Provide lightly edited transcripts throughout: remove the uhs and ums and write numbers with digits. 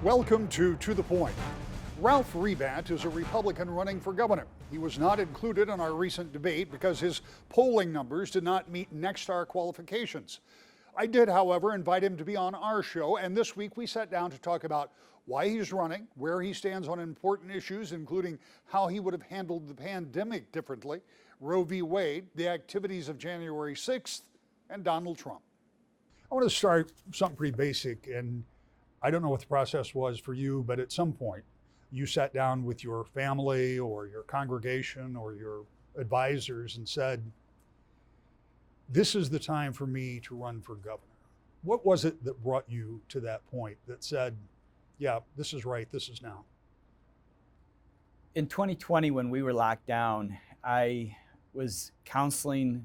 Welcome to the Point. Ralph Rebandt is a Republican running for governor. He was not included in our recent debate because his polling numbers did not meet next-star qualifications. I did, however, invite him to be on our show, and this week we sat down to talk about why he's running, where he stands on important issues, including how he would have handled the pandemic differently, Roe v. Wade, the activities of January 6th, and Donald Trump. I want to start something pretty basic, and I don't know what the process was for you, but at some point you sat down with your family or your congregation or your advisors and said, this is the time for me to run for governor. What was it that brought you to that point that said, yeah, this is right, this is now? In 2020, when we were locked down, I was counseling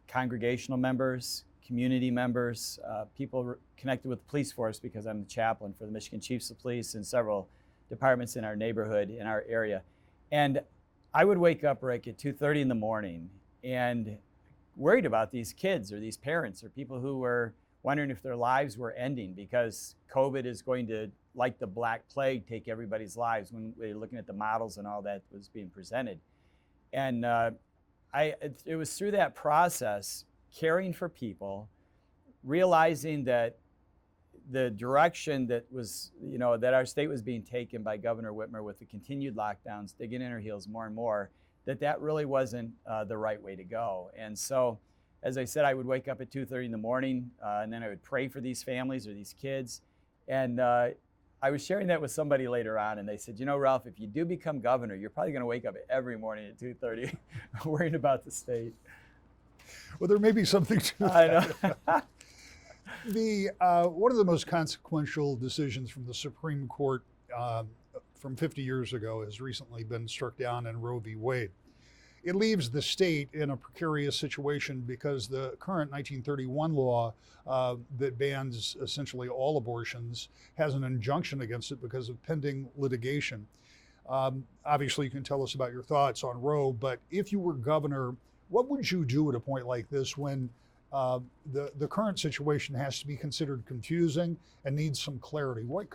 congregational members, community members, people connected with the police force, because I'm the chaplain for the Michigan Chiefs of Police and several departments in our neighborhood, in our area. And I would wake up, Rick, at 2:30 in the morning and worried about these kids or these parents or people who were wondering if their lives were ending because COVID is going to, like the Black Plague, take everybody's lives when we're looking at the models and all that was being presented. And it was through that process, caring for people, realizing that the direction that was, that our state was being taken by Governor Whitmer with the continued lockdowns, digging in our heels more and more, that really wasn't the right way to go. And so, as I said, I would wake up at 2:30 in the morning, and then I would pray for these families or these kids. And I was sharing that with somebody later on, and they said, Ralph, if you do become governor, you're probably going to wake up every morning at 2:30 worrying about the state. Well, there may be something to that. I know. One of the most consequential decisions from the Supreme Court from 50 years ago has recently been struck down in Roe v. Wade. It leaves the state in a precarious situation because the current 1931 law that bans essentially all abortions has an injunction against it because of pending litigation. Obviously, you can tell us about your thoughts on Roe, but if you were governor, what would you do at a point like this when the current situation has to be considered confusing and needs some clarity? What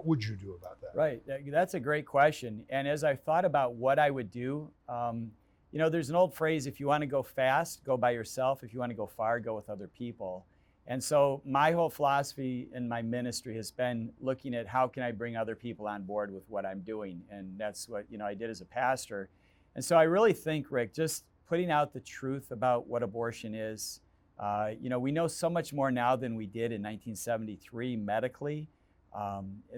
would you do about that? Right, that's a great question. And as I thought about what I would do, there's an old phrase, if you want to go fast, go by yourself. If you want to go far, go with other people. And so my whole philosophy in my ministry has been looking at how can I bring other people on board with what I'm doing. And that's what, I did as a pastor. And so I really think, Rick, just putting out the truth about what abortion is. We know so much more now than we did in 1973 medically.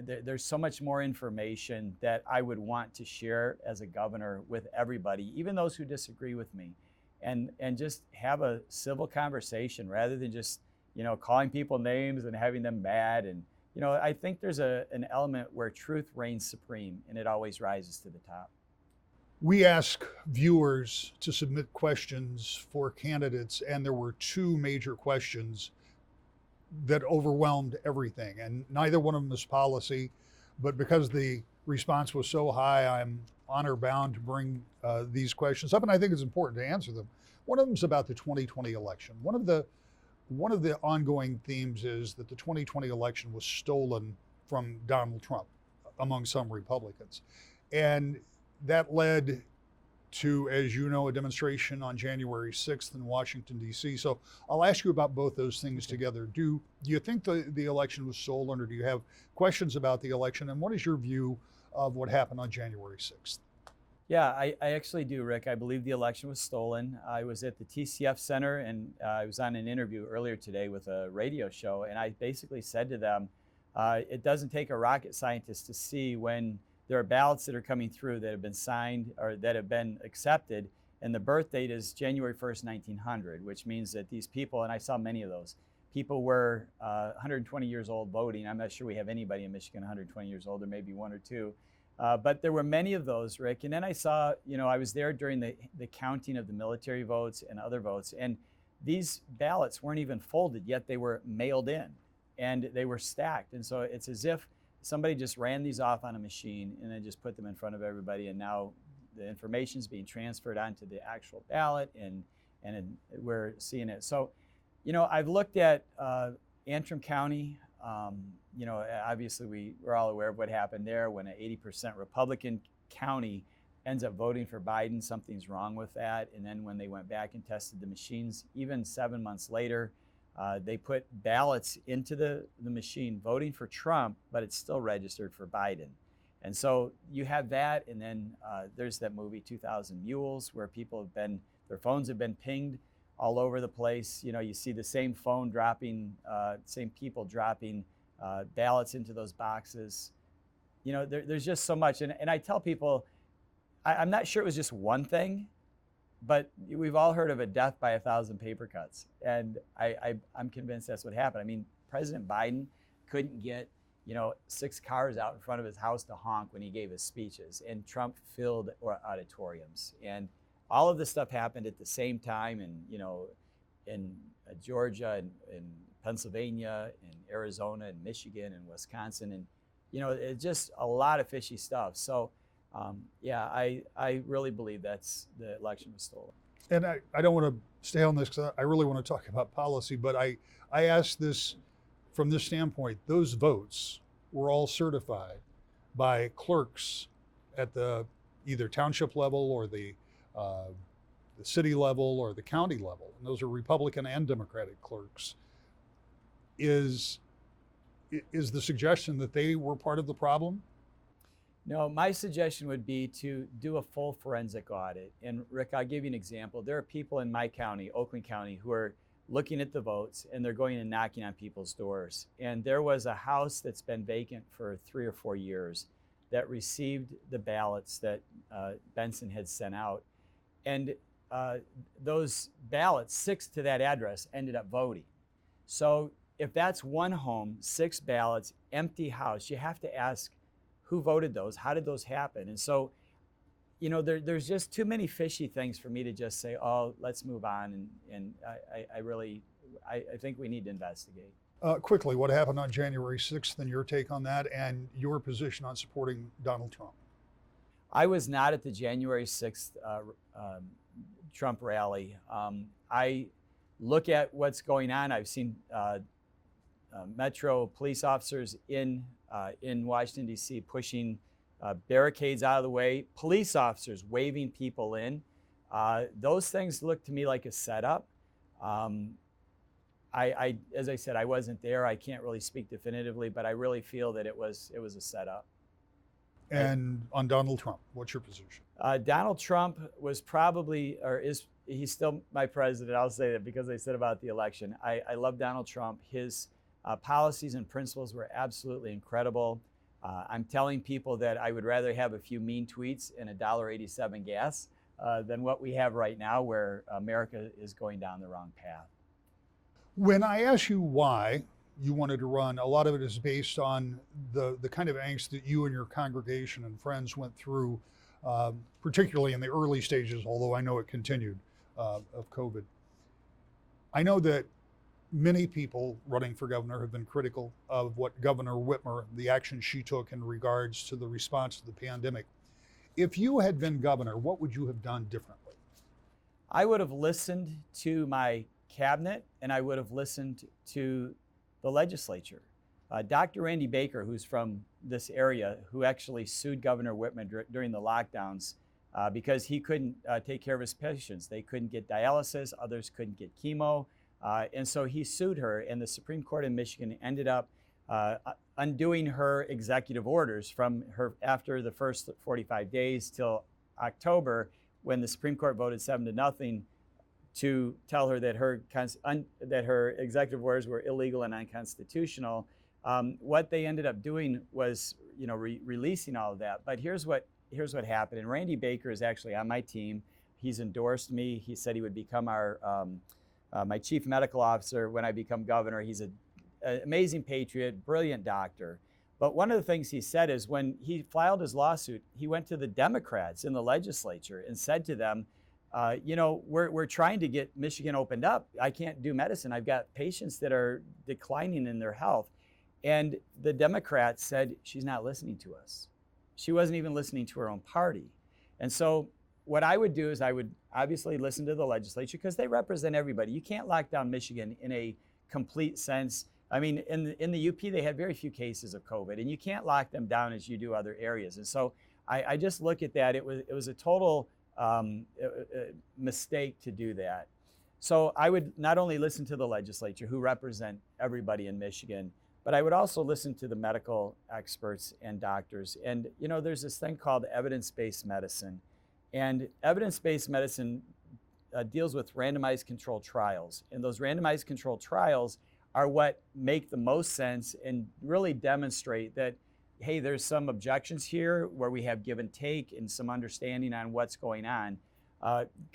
There's so much more information that I would want to share as a governor with everybody, even those who disagree with me, and just have a civil conversation rather than just, calling people names and having them mad. And, I think there's an element where truth reigns supreme and it always rises to the top. We ask viewers to submit questions for candidates, and there were two major questions that overwhelmed everything. And neither one of them is policy, but because the response was so high, I'm honor bound to bring these questions up, and I think it's important to answer them. One of them is about the 2020 election. One of the ongoing themes is that the 2020 election was stolen from Donald Trump among some Republicans. And that led to, as you know, a demonstration on January 6th in Washington, D.C. So I'll ask you about both those things together. Do you think the election was stolen, or do you have questions about the election? And what is your view of what happened on January 6th? Yeah, I actually do, Rick. I believe the election was stolen. I was at the TCF Center, and I was on an interview earlier today with a radio show, and I basically said to them, it doesn't take a rocket scientist to see when there are ballots that are coming through that have been signed or that have been accepted, and the birth date is January 1st, 1900, which means that these people, and I saw many of those, people were 120 years old voting. I'm not sure we have anybody in Michigan 120 years old, there may be one or two. But there were many of those, Rick. And then I saw, I was there during the counting of the military votes and other votes, and these ballots weren't even folded, yet they were mailed in, and they were stacked. And so it's as if somebody just ran these off on a machine and then just put them in front of everybody, and now the information is being transferred onto the actual ballot, and we're seeing it. So, I've looked at Antrim County, You know, obviously we're all aware of what happened there when an 80% Republican county ends up voting for Biden. Something's wrong with that. And then when they went back and tested the machines, even 7 months later, they put ballots into the machine voting for Trump, but it's still registered for Biden. And so you have that, and then there's that movie 2000 Mules, where people have been, their phones have been pinged all over the place. You know, you see the same phone dropping, same people dropping ballots into those boxes. You know, there's just so much. And I tell people, I'm not sure it was just one thing, but we've all heard of a death by 1,000 paper cuts. And I'm convinced that's what happened. I mean, President Biden couldn't get, you know, 6 cars out in front of his house to honk when he gave his speeches. And Trump filled auditoriums. And all of this stuff happened at the same time, and you know, in Georgia and in Pennsylvania, in Arizona, and Michigan, and Wisconsin, and you know, it's just a lot of fishy stuff. So, yeah, I really believe that's the election was stolen. And I don't want to stay on this because I really want to talk about policy, but I ask this from this standpoint. Those votes were all certified by clerks at the either township level or the city level or the county level, and those are Republican and Democratic clerks. Is the suggestion that they were part of the problem? No, my suggestion would be to do a full forensic audit. And Rick, I'll give you an example. There are people in my county, Oakland County, who are looking at the votes, and they're going and knocking on people's doors. And there was a house that's been vacant for 3 or 4 years that received the ballots that Benson had sent out. And those ballots, 6 to that address, ended up voting. So if that's one home, 6 ballots, empty house, you have to ask who voted those, how did those happen? And so, you know, there's just too many fishy things for me to just say, oh, let's move on. And I think we need to investigate. Quickly, what happened on January 6th and your take on that and your position on supporting Donald Trump? I was not at the January 6th Trump rally. I look at what's going on. I've seen Metro police officers in Washington, D.C. pushing barricades out of the way, police officers waving people in. Those things look to me like a setup. As I said, I wasn't there. I can't really speak definitively, but I really feel that it was a setup. And on Donald Trump, what's your position? Donald Trump was probably, he's still my president. I'll say that because I said about the election. I love Donald Trump. His policies and principles were absolutely incredible. I'm telling people that I would rather have a few mean tweets and $1.87 gas than what we have right now, where America is going down the wrong path. When I ask you why you wanted to run, a lot of it is based on the kind of angst that you and your congregation and friends went through, particularly in the early stages, although I know it continued, of COVID. I know that many people running for governor have been critical of what Governor Whitmer, the action she took in regards to the response to the pandemic. If you had been governor, what would you have done differently? I would have listened to my cabinet, and I would have listened to the legislature. Dr. Randy Baker, who's from this area, who actually sued Governor Whitmer during the lockdowns because he couldn't take care of his patients. They couldn't get dialysis, others couldn't get chemo. And so he sued her, and the Supreme Court in Michigan ended up undoing her executive orders from her after the first 45 days till October, when the Supreme Court voted 7-0 to tell her that her executive orders were illegal and unconstitutional. What they ended up doing was, you know, releasing all of that. But here's what happened. And Randy Baker is actually on my team. He's endorsed me. He said he would become my chief medical officer when I become governor. He's an amazing patriot, brilliant doctor. But one of the things he said is when he filed his lawsuit, he went to the Democrats in the legislature and said to them, you know, we're trying to get Michigan opened up. I can't do medicine. I've got patients that are declining in their health. And the Democrats said, she's not listening to us. She wasn't even listening to her own party. And so what I would do is I would obviously listen to the legislature because they represent everybody. You can't lock down Michigan in a complete sense I mean, in the UP, they had very few cases of COVID, and you can't lock them down as you do other areas. And so I just look at that. It was a total mistake to do that. So I would not only listen to the legislature, who represent everybody in Michigan, but I would also listen to the medical experts and doctors. And you know, there's this thing called evidence-based medicine, and evidence-based medicine deals with randomized controlled trials. And those randomized controlled trials are what make the most sense and really demonstrate that, hey, there's some objections here where we have give and take and some understanding on what's going on.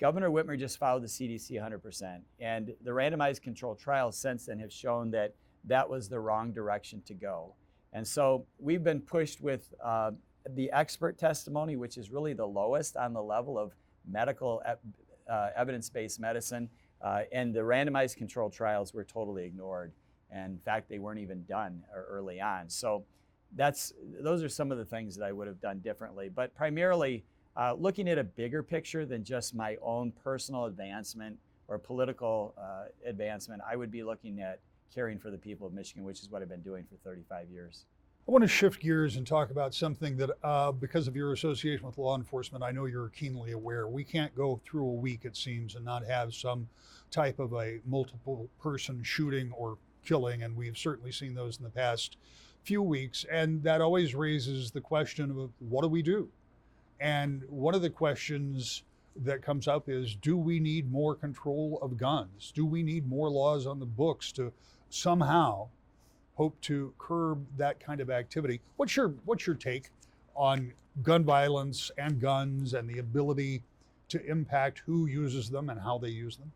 Governor Whitmer just followed the CDC 100%. And the randomized controlled trials since then have shown that that was the wrong direction to go. And so we've been pushed with the expert testimony, which is really the lowest on the level of medical evidence-based medicine. And the randomized controlled trials were totally ignored. And in fact, they weren't even done early on. So those are some of the things that I would have done differently. But primarily, looking at a bigger picture than just my own personal advancement or political advancement, I would be looking at caring for the people of Michigan, which is what I've been doing for 35 years. I want to shift gears and talk about something that, because of your association with law enforcement, I know you're keenly aware. We can't go through a week, it seems, and not have some type of a multiple person shooting or killing, and we've certainly seen those in the past few weeks. And that always raises the question of what do we do? And one of the questions that comes up is, do we need more control of guns? Do we need more laws on the books to somehow hope to curb that kind of activity? What's your take on gun violence and guns and the ability to impact who uses them and how they use them?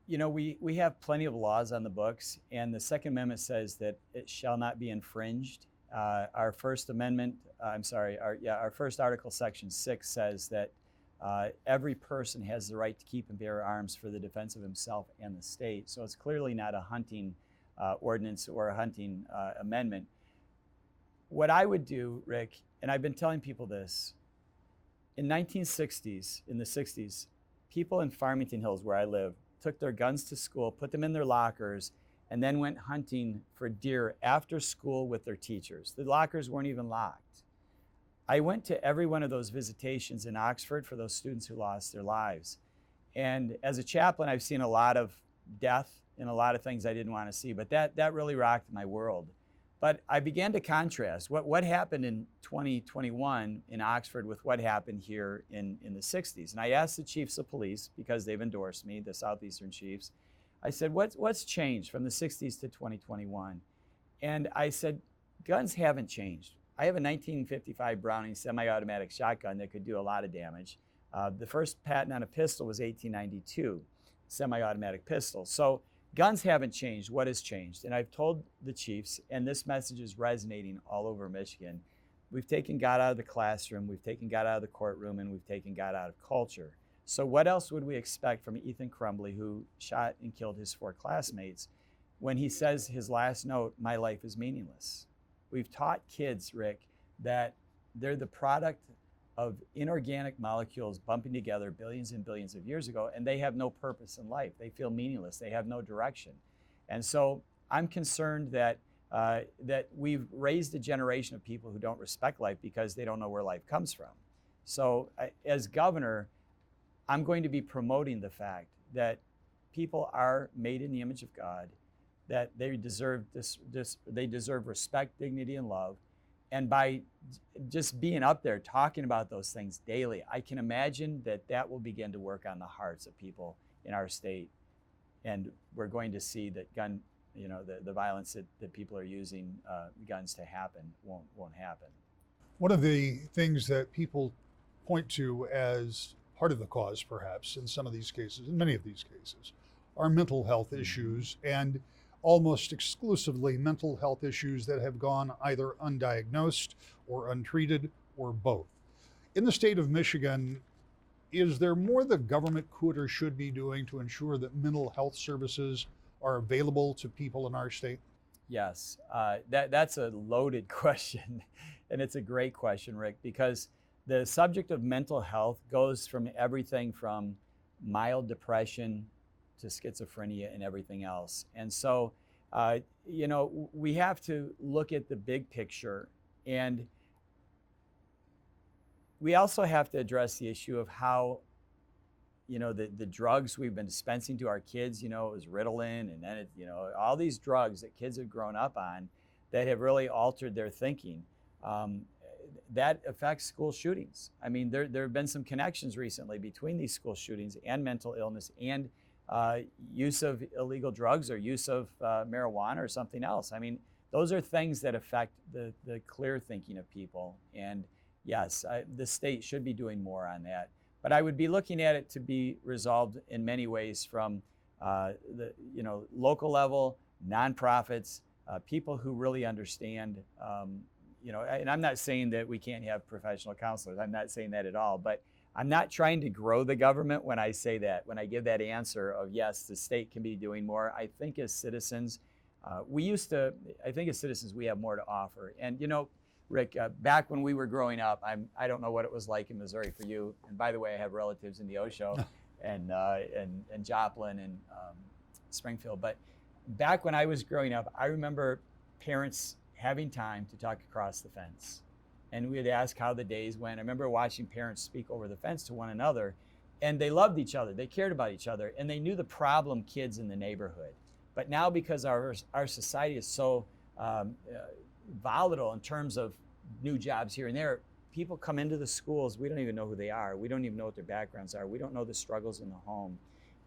You know, we have plenty of laws on the books, and the Second Amendment says that it shall not be infringed. Our First Amendment, our first article, Section 6, says that every person has the right to keep and bear arms for the defense of himself and the state. So it's clearly not a hunting ordinance or a hunting amendment. What I would do, Rick, and I've been telling people this, in the 60s, people in Farmington Hills, where I live, took their guns to school, put them in their lockers, and then went hunting for deer after school with their teachers. The lockers weren't even locked. I went to every one of those visitations in Oxford for those students who lost their lives. And as a chaplain, I've seen a lot of death and a lot of things I didn't want to see, but that really rocked my world. But I began to contrast what happened in 2021 in Oxford with what happened here in the 60s. And I asked the chiefs of police, because they've endorsed me, the Southeastern chiefs, I said, what's changed from the 60s to 2021? And I said, guns haven't changed. I have a 1955 Browning semi-automatic shotgun that could do a lot of damage. The first patent on a pistol was 1892, semi-automatic pistol. So guns haven't changed. What has changed? And I've told the chiefs, and this message is resonating all over Michigan, we've taken God out of the classroom, we've taken God out of the courtroom, and we've taken God out of culture. So what else would we expect from Ethan Crumbley, who shot and killed his 4 classmates, when he says his last note, "My life is meaningless"? We've taught kids, Rick, that they're the product of inorganic molecules bumping together billions and billions of years ago, and they have no purpose in life. They feel meaningless. They have no direction. And so I'm concerned that we've raised a generation of people who don't respect life because they don't know where life comes from. So as governor, I'm going to be promoting the fact that people are made in the image of God, that they deserve they deserve respect, dignity, and love. And by just being up there talking about those things daily, I can imagine that will begin to work on the hearts of people in our state. And we're going to see that the violence that people are using guns to happen won't happen. One of the things that people point to as part of the cause, perhaps, in some of these cases, in many of these cases, are mental health issues, and almost exclusively mental health issues that have gone either undiagnosed or untreated or both. In the state of Michigan, is there more the government could or should be doing to ensure that mental health services are available to people in our state? Yes, that's a loaded question, and it's a great question, Rick, because the subject of mental health goes from everything from mild depression to schizophrenia and everything else. And so We have to look at the big picture, and we also have to address the issue of how, the drugs we've been dispensing to our kids, it was Ritalin, and then all these drugs that kids have grown up on that have really altered their thinking. That affects school shootings. I mean, there have been some connections recently between these school shootings and mental illness and use of illegal drugs or use of marijuana or something else. I mean, those are things that affect the clear thinking of people. And yes, the state should be doing more on that. But I would be looking at it to be resolved in many ways from the local level, nonprofits, people who really understand. And I'm not saying that we can't have professional counselors. I'm not saying that at all. But I'm not trying to grow the government when I say that, when I give that answer of yes, the state can be doing more. I think as citizens, we have more to offer. And Rick, back when we were growing up, I don't know what it was like in Missouri for you. And by the way, I have relatives in the Osho and Joplin and Springfield. But back when I was growing up, I remember parents having time to talk across the fence. And we'd ask how the days went. I remember watching parents speak over the fence to one another, and they loved each other. They cared about each other, and they knew the problem kids in the neighborhood. But now, because our society is so volatile in terms of new jobs here and there, people come into the schools, we don't even know who they are. We don't even know what their backgrounds are. We don't know the struggles in the home.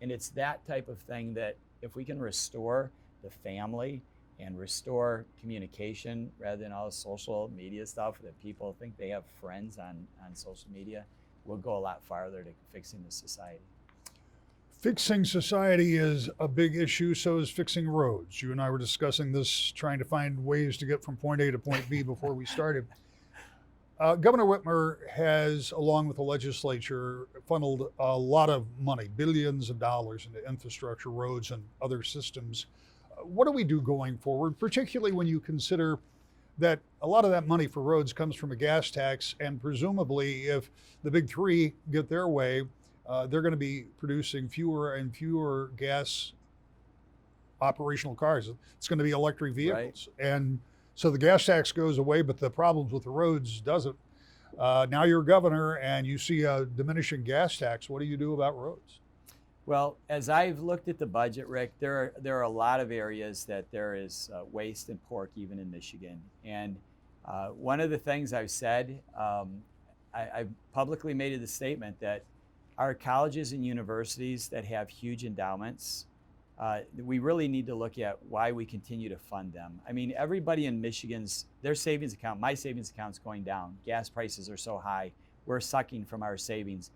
And it's that type of thing that if we can restore the family and restore communication rather than all the social media stuff that people think they have friends on social media, we'll go a lot farther to fixing the society. Fixing society is a big issue, so is fixing roads. You and I were discussing this, trying to find ways to get from point A to point B before we started. Governor Whitmer has, along with the legislature, funneled a lot of money, billions of dollars into infrastructure, roads, and other systems. What do we do going forward, particularly when you consider that a lot of that money for roads comes from a gas tax, and presumably if the big three get their way, they're going to be producing fewer and fewer gas operational cars. It's going to be electric vehicles. Right. And so the gas tax goes away, but the problems with the roads doesn't. Now you're governor and you see a diminishing gas tax. What do you do about roads? Well, as I've looked at the budget, Rick, there are a lot of areas that there is waste and pork even in Michigan. And one of the things I've said, I've publicly made the statement that our colleges and universities that have huge endowments, we really need to look at why we continue to fund them. I mean, everybody in Michigan's, their savings account, my savings account's going down. Gas prices are so high. We're sucking from our savings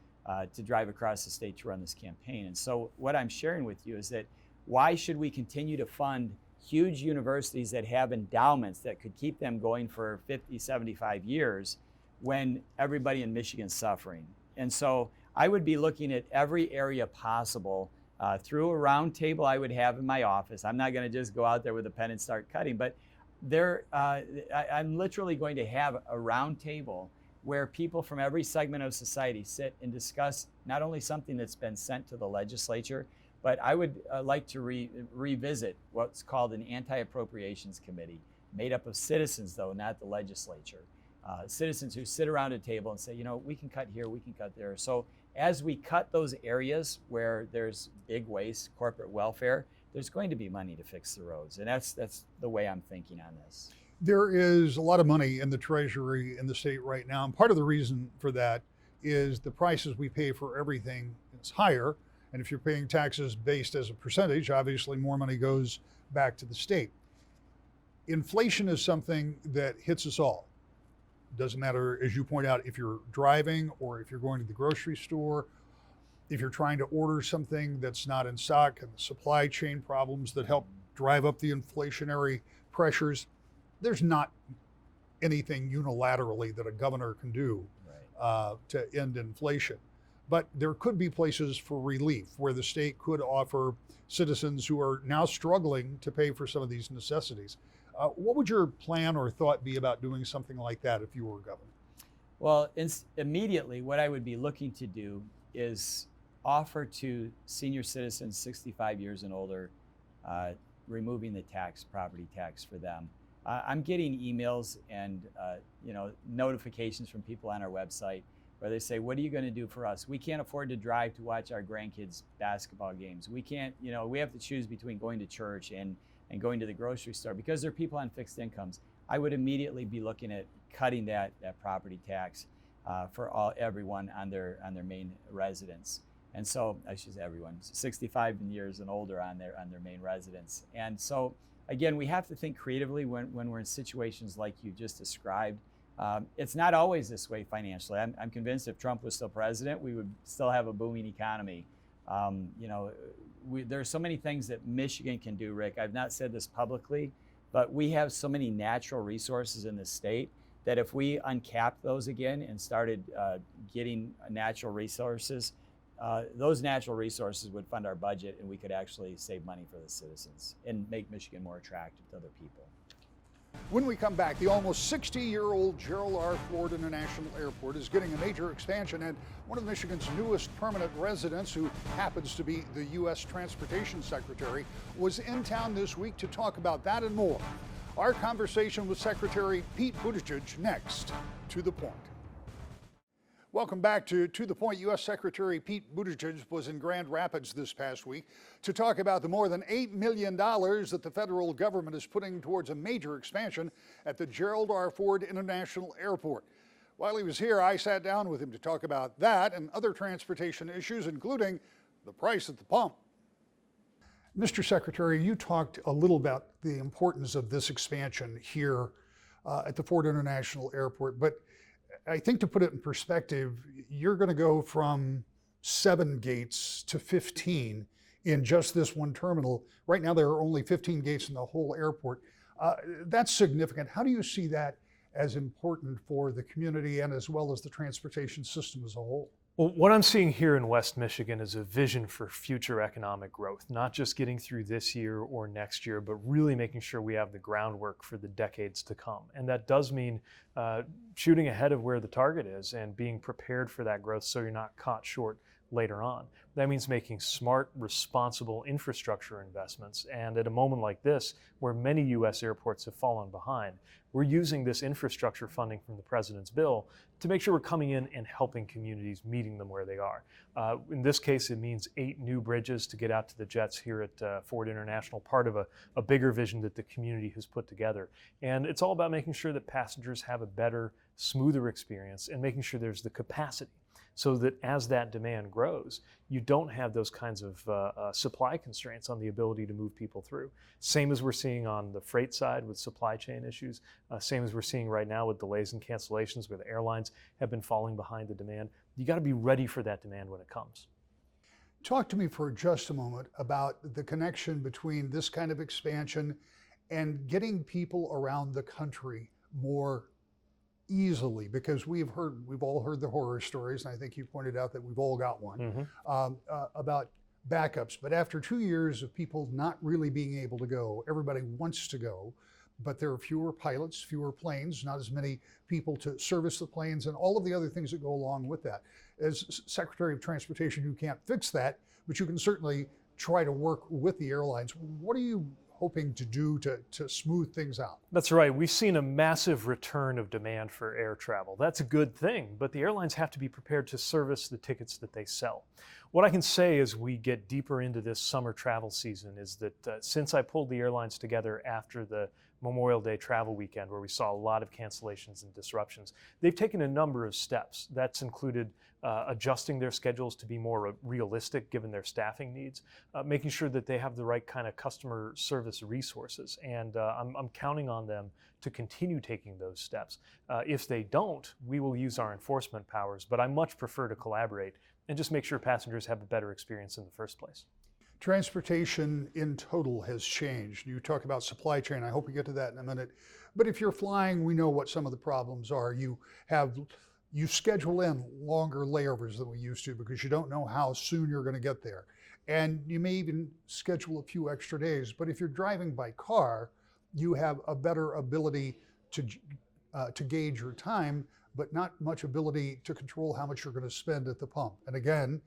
to drive across the state to run this campaign. And so what I'm sharing with you is that why should we continue to fund huge universities that have endowments that could keep them going for 50, 75 years when everybody in Michigan's suffering? And so I would be looking at every area possible through a round table I would have in my office. I'm not going to just go out there with a pen and start cutting, but I'm literally going to have a round table where people from every segment of society sit and discuss not only something that's been sent to the legislature, but I would like to revisit what's called an anti-appropriations committee, made up of citizens, though, not the legislature. Citizens who sit around a table and say, we can cut here, we can cut there. So as we cut those areas where there's big waste, corporate welfare, there's going to be money to fix the roads. And that's the way I'm thinking on this. There is a lot of money in the Treasury in the state right now. And part of the reason for that is the prices we pay for everything is higher. And if you're paying taxes based as a percentage, obviously more money goes back to the state. Inflation is something that hits us all. Doesn't matter, as you point out, if you're driving or if you're going to the grocery store, if you're trying to order something that's not in stock, and the supply chain problems that help drive up the inflationary pressures. There's not anything unilaterally that a governor can do to end inflation. But there could be places for relief where the state could offer citizens who are now struggling to pay for some of these necessities. What would your plan or thought be about doing something like that if you were governor? Well, immediately what I would be looking to do is offer to senior citizens 65 years and older removing the property tax for them. I'm getting emails and notifications from people on our website where they say, what are you going to do for us? We can't afford to drive to watch our grandkids' basketball games. We can't, we have to choose between going to church and going to the grocery store. Because there are people on fixed incomes, I would immediately be looking at cutting that property tax for everyone on their main residence. And so, I should say everyone, 65 years and older on their main residence. And so, again, we have to think creatively when we're in situations like you just described. It's not always this way financially. I'm convinced if Trump was still president, we would still have a booming economy. There are so many things that Michigan can do, Rick. I've not said this publicly, but we have so many natural resources in the state that if we uncapped those again and started getting natural resources, those natural resources would fund our budget, and we could actually save money for the citizens and make Michigan more attractive to other people. When we come back, the almost 60-year-old Gerald R. Ford International Airport is getting a major expansion, and one of Michigan's newest permanent residents, who happens to be the U.S. Transportation Secretary, was in town this week to talk about that and more. Our conversation with Secretary Pete Buttigieg next. To the Point. Welcome back to the Point. U.S. Secretary Pete Buttigieg was in Grand Rapids this past week to talk about the more than $8 million that the federal government is putting towards a major expansion at the Gerald R. Ford International Airport. While he was here, I sat down with him to talk about that and other transportation issues, including the price at the pump. Mr. Secretary, you talked a little about the importance of this expansion here at the Ford International Airport, but I think to put it in perspective, you're going to go from 7 gates to 15 in just this one terminal. Right now, there are only 15 gates in the whole airport. That's significant. How do you see that as important for the community and as well as the transportation system as a whole? Well, what I'm seeing here in West Michigan is a vision for future economic growth, not just getting through this year or next year, but really making sure we have the groundwork for the decades to come. And that does mean shooting ahead of where the target is and being prepared for that growth so you're not caught short later on. That means making smart, responsible infrastructure investments. And at a moment like this, where many U.S. airports have fallen behind, we're using this infrastructure funding from the president's bill to make sure we're coming in and helping communities, meeting them where they are. In this case, it means 8 new bridges to get out to the jets here at Ford International, part of a bigger vision that the community has put together. And it's all about making sure that passengers have a better, smoother experience and making sure there's the capacity, so that as that demand grows, you don't have those kinds of supply constraints on the ability to move people through. Same as we're seeing on the freight side with supply chain issues, same as we're seeing right now with delays and cancellations where the airlines have been falling behind the demand. You got to be ready for that demand when it comes. Talk to me for just a moment about the connection between this kind of expansion and getting people around the country more easily, because we've all heard the horror stories, and I think you pointed out that we've all got one, about backups. But after 2 years of people not really being able to go, everybody wants to go, but there are fewer pilots, fewer planes, not as many people to service the planes, and all of the other things that go along with that. As Secretary of Transportation, you can't fix that, but you can certainly try to work with the airlines. What are you hoping to do to smooth things out? That's right. We've seen a massive return of demand for air travel. That's a good thing, but the airlines have to be prepared to service the tickets that they sell. What I can say as we get deeper into this summer travel season is that since I pulled the airlines together after the Memorial Day travel weekend, where we saw a lot of cancellations and disruptions, they've taken a number of steps. That's included adjusting their schedules to be more realistic given their staffing needs, making sure that they have the right kind of customer service resources. And I'm counting on them to continue taking those steps. If they don't, we will use our enforcement powers, but I much prefer to collaborate and just make sure passengers have a better experience in the first place. Transportation in total has changed. You talk about supply chain. I hope we get to that in a minute. But if you're flying, we know what some of the problems are. You schedule in longer layovers than we used to because you don't know how soon you're going to get there. And you may even schedule a few extra days. But if you're driving by car, you have a better ability to gauge your time, but not much ability to control how much you're going to spend at the pump. And again,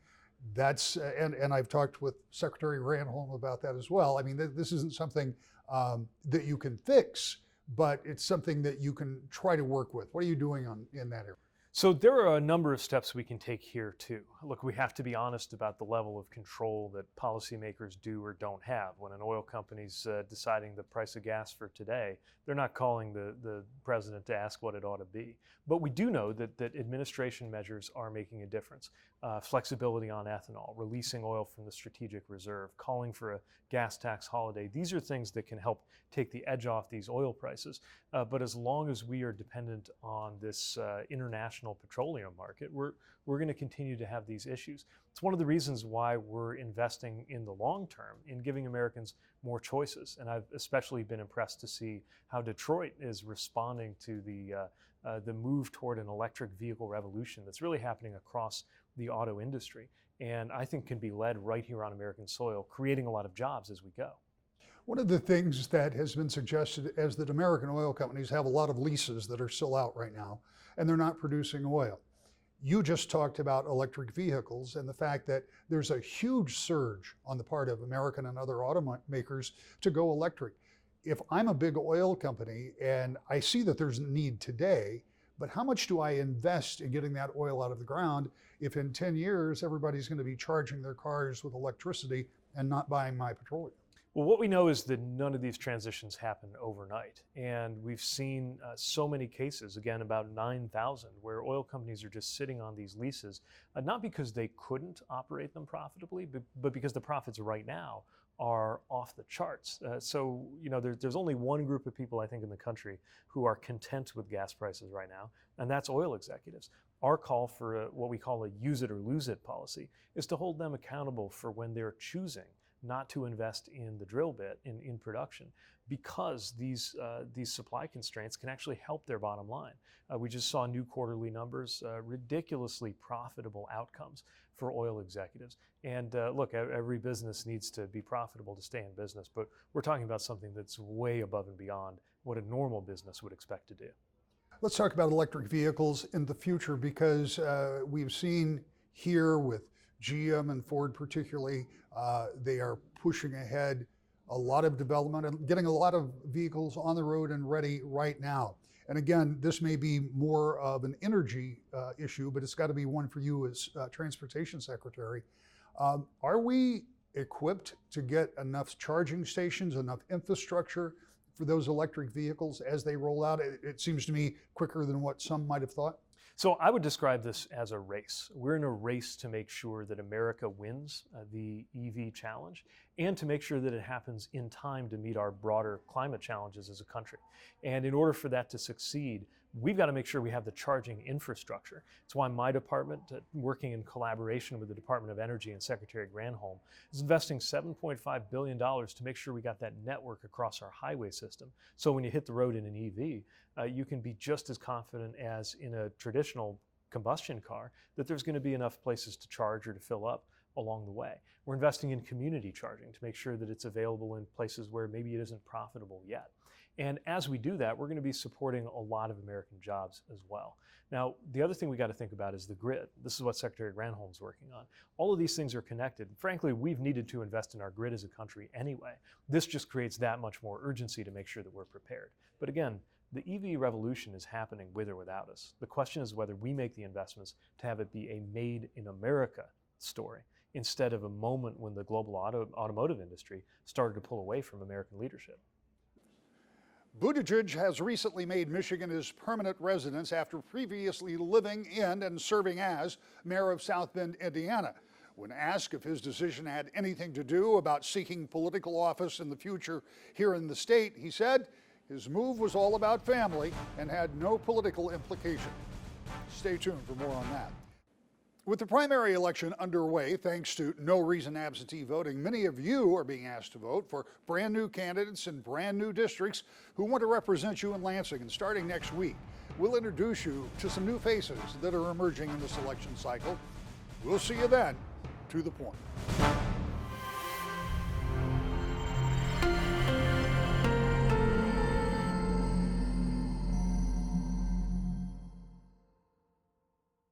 And I've talked with Secretary Granholm about that as well. I mean, this isn't something that you can fix, but it's something that you can try to work with. What are you doing in that area? So there are a number of steps we can take here too. Look, we have to be honest about the level of control that policymakers do or don't have. When an oil company's deciding the price of gas for today, they're not calling the president to ask what it ought to be. But we do know that administration measures are making a difference. Flexibility on ethanol, releasing oil from the strategic reserve, calling for a gas tax holiday. These are things that can help take the edge off these oil prices. But as long as we are dependent on this international petroleum market, we're going to continue to have these issues. It's one of the reasons why we're investing in the long term in giving Americans more choices. And I've especially been impressed to see how Detroit is responding to the move toward an electric vehicle revolution that's really happening across the auto industry, and I think can be led right here on American soil, creating a lot of jobs as we go. One of the things that has been suggested is that American oil companies have a lot of leases that are still out right now, and they're not producing oil. You just talked about electric vehicles and the fact that there's a huge surge on the part of American and other automakers to go electric. If I'm a big oil company and I see that there's a need today, but how much do I invest in getting that oil out of the ground if in 10 years everybody's going to be charging their cars with electricity and not buying my petroleum? Well, what we know is that none of these transitions happen overnight. And we've seen so many cases, again, about 9,000, where oil companies are just sitting on these leases, not because they couldn't operate them profitably, but because the profits right now are off the charts. So, there's only one group of people, I think, in the country who are content with gas prices right now, and that's oil executives. Our call for what we call a use it or lose it policy is to hold them accountable for when they're choosing not to invest in the drill bit in production, because these supply constraints can actually help their bottom line. We just saw new quarterly numbers, ridiculously profitable outcomes for oil executives. And look, every business needs to be profitable to stay in business, but we're talking about something that's way above and beyond what a normal business would expect to do. Let's talk about electric vehicles in the future, because we've seen here with GM and Ford particularly, they are pushing ahead a lot of development and getting a lot of vehicles on the road and ready right now. And again, this may be more of an energy issue, but it's got to be one for you as Transportation Secretary. Are we equipped to get enough charging stations, enough infrastructure for those electric vehicles as they roll out? It seems to me quicker than what some might have thought. So I would describe this as a race. We're in a race to make sure that America wins the EV challenge, and to make sure that it happens in time to meet our broader climate challenges as a country. And in order for that to succeed, we've got to make sure we have the charging infrastructure. It's why my department, working in collaboration with the Department of Energy and Secretary Granholm, is investing $7.5 billion to make sure we got that network across our highway system. So when you hit the road in an EV, you can be just as confident as in a traditional combustion car that there's going to be enough places to charge or to fill up along the way. We're investing in community charging to make sure that it's available in places where maybe it isn't profitable yet. And as we do that, we're going to be supporting a lot of American jobs as well. Now, the other thing we got to think about is the grid. This is what Secretary Granholm's working on. All of these things are connected. Frankly, we've needed to invest in our grid as a country anyway. This just creates that much more urgency to make sure that we're prepared. But again, the EV revolution is happening with or without us. The question is whether we make the investments to have it be a made in America story, instead of a moment when the global automotive industry started to pull away from American leadership. Buttigieg has recently made Michigan his permanent residence after previously living in and serving as mayor of South Bend, Indiana. When asked if his decision had anything to do about seeking political office in the future here in the state, he said his move was all about family and had no political implication. Stay tuned for more on that. With the primary election underway, thanks to no reason absentee voting, many of you are being asked to vote for brand new candidates in brand new districts who want to represent you in Lansing. And starting next week, we'll introduce you to some new faces that are emerging in this election cycle. We'll see you then. To the point.